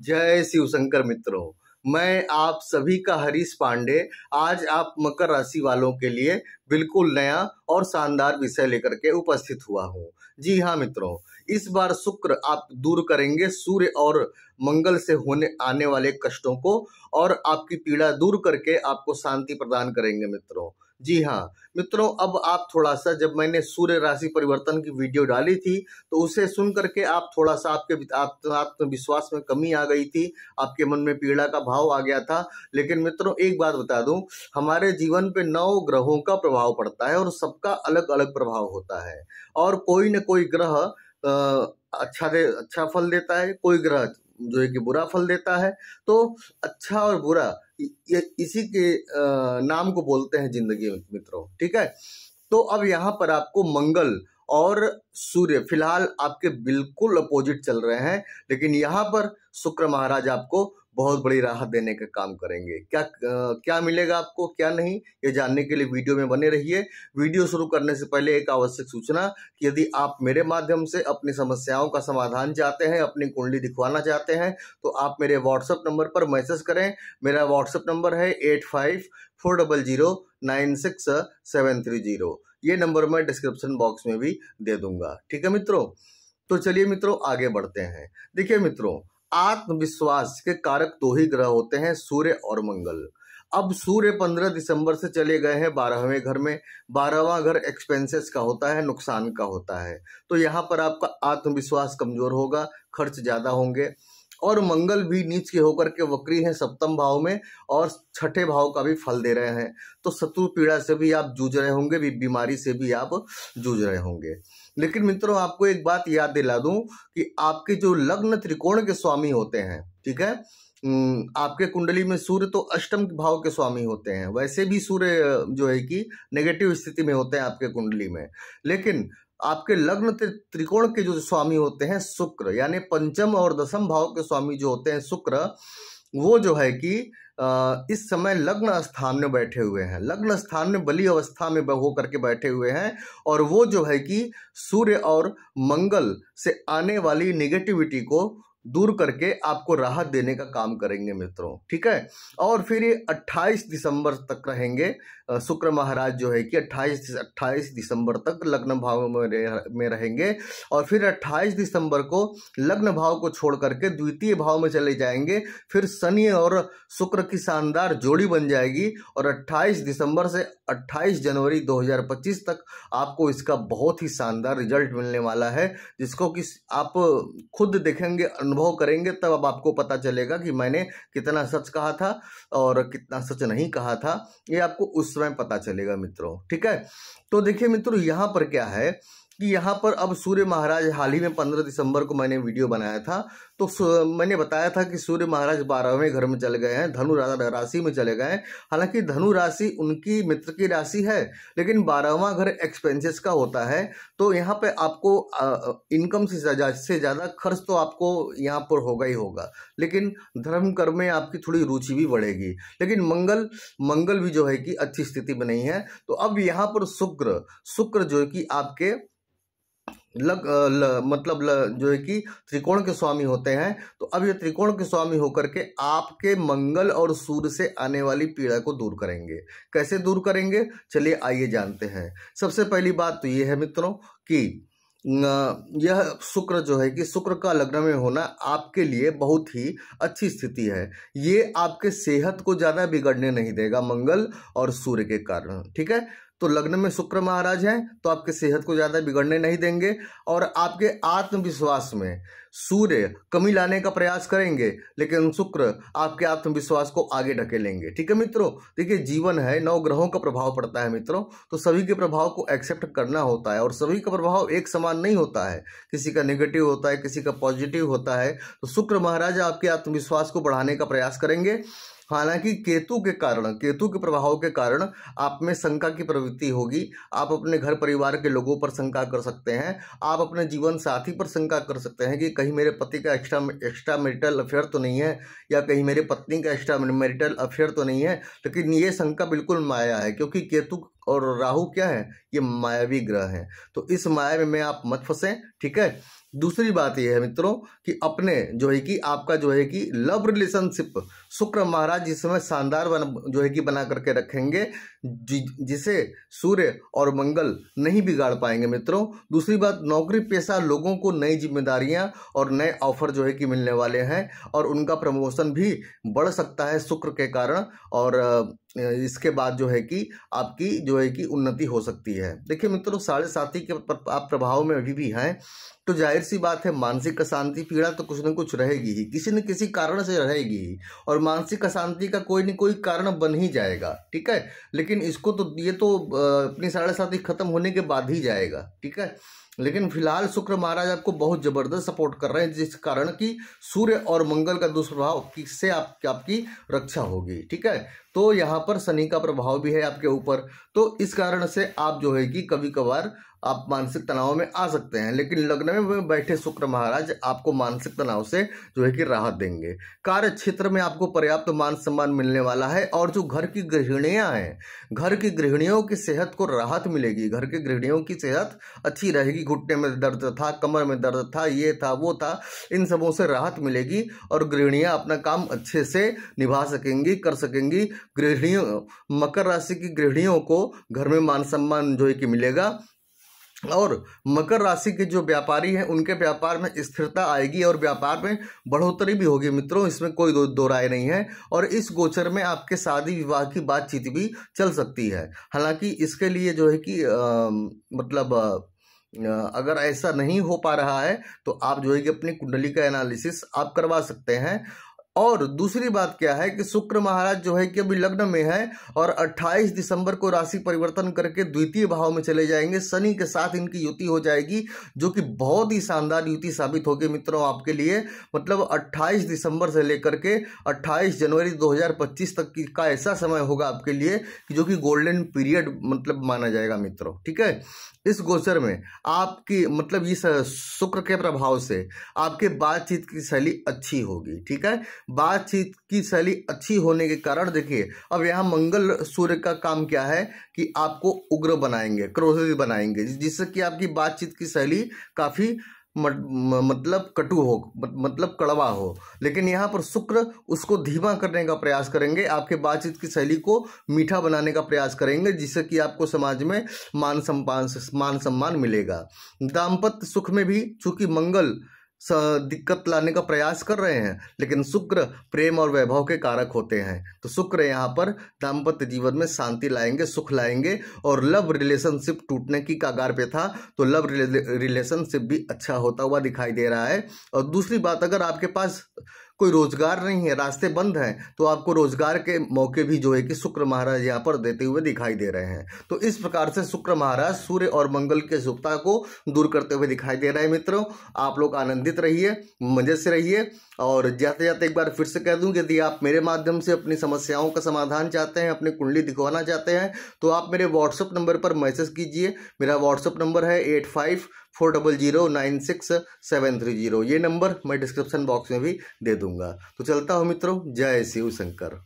जय शिव शंकर मित्रों। मैं आप सभी का हरीश पांडे आज आप मकर राशि वालों के लिए बिल्कुल नया और शानदार विषय लेकर के उपस्थित हुआ हूँ। जी हाँ मित्रों, इस बार शुक्र आप दूर करेंगे सूर्य और मंगल से होने आने वाले कष्टों को और आपकी पीड़ा दूर करके आपको शांति प्रदान करेंगे मित्रों। जी हाँ मित्रों, अब आप थोड़ा सा, जब मैंने सूर्य राशि परिवर्तन की वीडियो डाली थी तो उसे सुन करके आप थोड़ा सा आपके आत्मविश्वास में कमी आ गई थी, आपके मन में पीड़ा का भाव आ गया था। लेकिन मित्रों एक बात बता दूं, हमारे जीवन पे 9 ग्रहों का प्रभाव पड़ता है और सबका अलग अलग प्रभाव होता है और कोई न कोई ग्रह अच्छा फल देता है, कोई ग्रह जो है कि बुरा फल देता है। तो अच्छा और बुरा ये इसी के नाम को बोलते हैं जिंदगी मित्रों, ठीक है। तो अब यहाँ पर आपको मंगल और सूर्य फिलहाल आपके बिल्कुल अपोजिट चल रहे हैं, लेकिन यहाँ पर शुक्र महाराज आपको बहुत बड़ी राहत देने का काम करेंगे। क्या मिलेगा आपको, क्या नहीं, ये जानने के लिए वीडियो में बने रहिए। वीडियो शुरू करने से पहले एक आवश्यक सूचना कि यदि आप मेरे माध्यम से अपनी समस्याओं का समाधान चाहते हैं, अपनी कुंडली दिखवाना चाहते हैं, तो आप मेरे व्हाट्सएप नंबर पर मैसेज करें। मेरा व्हाट्सएप नंबर है 8540096730। ये नंबर मैं डिस्क्रिप्शन बॉक्स में भी दे दूंगा, ठीक है मित्रों। तो चलिए मित्रों आगे बढ़ते हैं। देखिए मित्रों, आत्मविश्वास के कारक 2 ही ग्रह होते हैं, सूर्य और मंगल। अब सूर्य 15 दिसंबर से चले गए हैं 12वें घर में। 12वां घर एक्सपेंसेस का होता है, नुकसान का होता है। तो यहाँ पर आपका आत्मविश्वास कमजोर होगा, खर्च ज्यादा होंगे। और मंगल भी नीच के होकर के वक्री हैं 7वें भाव में और 6ठे भाव का भी फल दे रहे हैं। तो शत्रु पीड़ा से भी आप जूझ रहे होंगे, बीमारी से भी आप जूझ रहे होंगे। लेकिन मित्रों आपको एक बात याद दिला दूं कि आपके जो लग्न त्रिकोण के स्वामी होते हैं, ठीक है, आपके कुंडली में सूर्य तो अष्टम भाव के स्वामी होते हैं। वैसे भी सूर्य जो है कि नेगेटिव स्थिति में होते हैं आपके कुंडली में, लेकिन आपके लग्न त्रिकोण के जो स्वामी होते हैं शुक्र, यानी पंचम और दसम भाव के स्वामी जो होते हैं शुक्र, वो जो है कि इस समय लग्न स्थान में बैठे हुए हैं, लग्न स्थान में बली अवस्था में हो करके बैठे हुए हैं। और वो जो है कि सूर्य और मंगल से आने वाली नेगेटिविटी को दूर करके आपको राहत देने का काम करेंगे मित्रों, ठीक है। और फिर ये 28 दिसंबर तक रहेंगे। शुक्र महाराज जो है कि 28 दिसंबर तक लग्न भाव में रहेंगे और फिर 28 दिसंबर को लग्न भाव को छोड़ करके द्वितीय भाव में चले जाएंगे। फिर शनि और शुक्र की शानदार जोड़ी बन जाएगी और 28 दिसंबर से 28 जनवरी 2025 तक आपको इसका बहुत ही शानदार रिजल्ट मिलने वाला है, जिसको कि आप खुद देखेंगे, अनुभव करेंगे, तब अब आपको पता चलेगा कि मैंने कितना सच कहा था और कितना सच नहीं कहा था। ये आपको उस समय पता चलेगा मित्रों, ठीक है। तो देखिए मित्रों, यहाँ पर क्या है कि यहाँ पर अब सूर्य महाराज, हाल ही में 15 दिसंबर को मैंने वीडियो बनाया था, तो मैंने बताया था कि सूर्य महाराज 12वें घर में चले गए हैं, धनु राशि में चले गए हैं। हालांकि धनु राशि उनकी मित्र की राशि है, लेकिन 12वां घर एक्सपेंसेस का होता है। तो यहाँ पे आपको इनकम से ज़्यादा खर्च तो आपको यहाँ पर होगा ही होगा, लेकिन धर्म कर्म में आपकी थोड़ी रुचि भी बढ़ेगी। लेकिन मंगल भी जो है कि अच्छी स्थिति में नहीं है। तो अब यहाँ पर शुक्र जो है कि आपके जो है कि त्रिकोण के स्वामी होते हैं। तो अब ये त्रिकोण के स्वामी होकर के आपके मंगल और सूर्य से आने वाली पीड़ा को दूर करेंगे। कैसे दूर करेंगे, चलिए आइए जानते हैं। सबसे पहली बात तो ये है मित्रों कि यह शुक्र जो है कि शुक्र का लग्न में होना आपके लिए बहुत ही अच्छी स्थिति है। ये आपके सेहत को ज़्यादा बिगड़ने नहीं देगा मंगल और सूर्य के कारण, ठीक है। तो लग्न में शुक्र महाराज हैं तो आपके सेहत को ज़्यादा बिगड़ने नहीं देंगे और आपके आत्मविश्वास में सूर्य कमी लाने का प्रयास करेंगे, लेकिन शुक्र आपके आत्मविश्वास को आगे ढकेलेंगे, ठीक है मित्रों। देखिए जीवन है, 9 ग्रहों का प्रभाव पड़ता है मित्रों, तो सभी के प्रभाव को एक्सेप्ट करना होता है और सभी का प्रभाव एक समान नहीं होता है, किसी का नेगेटिव होता है, किसी का पॉजिटिव होता है। तो शुक्र महाराज आपके आत्मविश्वास को बढ़ाने का प्रयास करेंगे। हालांकि केतु के प्रभाव के कारण आप में शंका की प्रवृत्ति होगी। आप अपने घर परिवार के लोगों पर शंका कर सकते हैं, आप अपने जीवन साथी पर शंका कर सकते हैं कि कहीं मेरे पति का एक्स्ट्रा मैरिटल अफेयर तो नहीं है, या कहीं मेरे पत्नी का एक्स्ट्रा मैरिटल अफेयर तो नहीं है। लेकिन ये शंका बिल्कुल माया है, क्योंकि केतु और राहु क्या है, ये मायावी ग्रह हैं। तो इस माया में आप मत फंसें, ठीक है। दूसरी बात यह है मित्रों कि अपने जो है कि आपका जो है कि लव रिलेशनशिप शुक्र महाराज इस समय शानदार जो है कि बना करके रखेंगे, जिसे सूर्य और मंगल नहीं बिगाड़ पाएंगे मित्रों। दूसरी बात, नौकरी पेशा लोगों को नई जिम्मेदारियां और नए ऑफर जो है कि मिलने वाले हैं और उनका प्रमोशन भी बढ़ सकता है शुक्र के कारण, और इसके बाद जो है कि आपकी जो है कि उन्नति हो सकती है। देखिए मित्रों, 7.5 के आप प्रभाव में अभी भी हैं, तो जाहिर सी बात है मानसिक अशांति पीड़ा तो कुछ न कुछ रहेगी ही, किसी न किसी कारण से रहेगी ही, और मानसिक अशांति का कोई न कोई कारण बन ही जाएगा, ठीक है। लेकिन इसको तो ये तो अपनी 7.5 खत्म होने के बाद ही जाएगा, ठीक है। लेकिन फिलहाल शुक्र महाराज आपको बहुत जबरदस्त सपोर्ट कर रहे हैं, जिस कारण कि सूर्य और मंगल का दुष्प्रभाव से आपकी रक्षा होगी, ठीक है। तो यहाँ पर शनि का प्रभाव भी है आपके ऊपर, तो इस कारण से आप जो है कि कभी कभार आप मानसिक तनाव में आ सकते हैं, लेकिन लग्न में बैठे शुक्र महाराज आपको मानसिक तनाव से जो है कि राहत देंगे। कार्य क्षेत्र में आपको पर्याप्त मान सम्मान मिलने वाला है, और जो घर की गृहिणियां हैं, घर की गृहिणियों की सेहत को राहत मिलेगी, घर की गृहिणियों की सेहत अच्छी रहेगी। घुटने में दर्द था, कमर में दर्द था, ये था वो था, इन सबों से राहत मिलेगी और गृहिणियां अपना काम अच्छे से निभा सकेंगी, कर सकेंगी। गृहिणियों, मकर राशि की गृहिणियों को घर में मान सम्मान जो है कि मिलेगा, और मकर राशि के जो व्यापारी हैं उनके व्यापार में स्थिरता आएगी और व्यापार में बढ़ोतरी भी होगी मित्रों, इसमें कोई दो राय नहीं है। और इस गोचर में आपके शादी विवाह की बातचीत भी चल सकती है। हालांकि इसके लिए जो है कि अगर ऐसा नहीं हो पा रहा है तो आप जो है कि अपनी कुंडली का एनालिसिस आप करवा सकते हैं। और दूसरी बात क्या है कि शुक्र महाराज जो है कि अभी लग्न में है और 28 दिसंबर को राशि परिवर्तन करके द्वितीय भाव में चले जाएंगे। शनि के साथ इनकी युति हो जाएगी, जो कि बहुत ही शानदार युति साबित होगी मित्रों आपके लिए। मतलब 28 दिसंबर से लेकर के 28 जनवरी 2025 तक का ऐसा समय होगा आपके लिए कि जो कि गोल्डन पीरियड मतलब माना जाएगा मित्रों, ठीक है। इस गोचर में आपकी मतलब इस शुक्र के प्रभाव से आपके बातचीत की शैली अच्छी होगी, ठीक है। बातचीत की शैली अच्छी होने के कारण देखिए, अब यहाँ मंगल सूर्य का काम क्या है कि आपको उग्र बनाएंगे, क्रोधित बनाएंगे, जिससे कि आपकी बातचीत की शैली काफी मतलब कटु हो, मतलब कड़वा हो। लेकिन यहाँ पर शुक्र उसको धीमा करने का प्रयास करेंगे, आपके बातचीत की शैली को मीठा बनाने का प्रयास करेंगे, जिससे कि आपको समाज में मान सम्मान मिलेगा। दाम्पत्य सुख में भी चूंकि मंगल दिक्कत लाने का प्रयास कर रहे हैं, लेकिन शुक्र प्रेम और वैभव के कारक होते हैं, तो शुक्र यहाँ पर दाम्पत्य जीवन में शांति लाएंगे, सुख लाएंगे। और लव रिलेशनशिप टूटने की कगार पे था, तो लव रिलेशनशिप भी अच्छा होता हुआ दिखाई दे रहा है। और दूसरी बात, अगर आपके पास कोई रोजगार नहीं है, रास्ते बंद हैं, तो आपको रोजगार के मौके भी जो है कि शुक्र महाराज यहाँ पर देते हुए दिखाई दे रहे हैं। तो इस प्रकार से शुक्र महाराज सूर्य और मंगल के शुभता को दूर करते हुए दिखाई दे रहे हैं मित्रों। आप लोग आनंदित रहिए, मजे से रहिए। और जाते जाते एक बार फिर से कह दूं, यदि आप मेरे माध्यम से अपनी समस्याओं का समाधान चाहते हैं, अपनी कुंडली दिखवाना चाहते हैं, तो आप मेरे व्हाट्सएप नंबर पर मैसेज कीजिए। मेरा व्हाट्सएप नंबर है 8540096730। ये नंबर मैं डिस्क्रिप्शन बॉक्स में भी दे दूंगा। तो चलता हूँ मित्रों, जय शिव शंकर।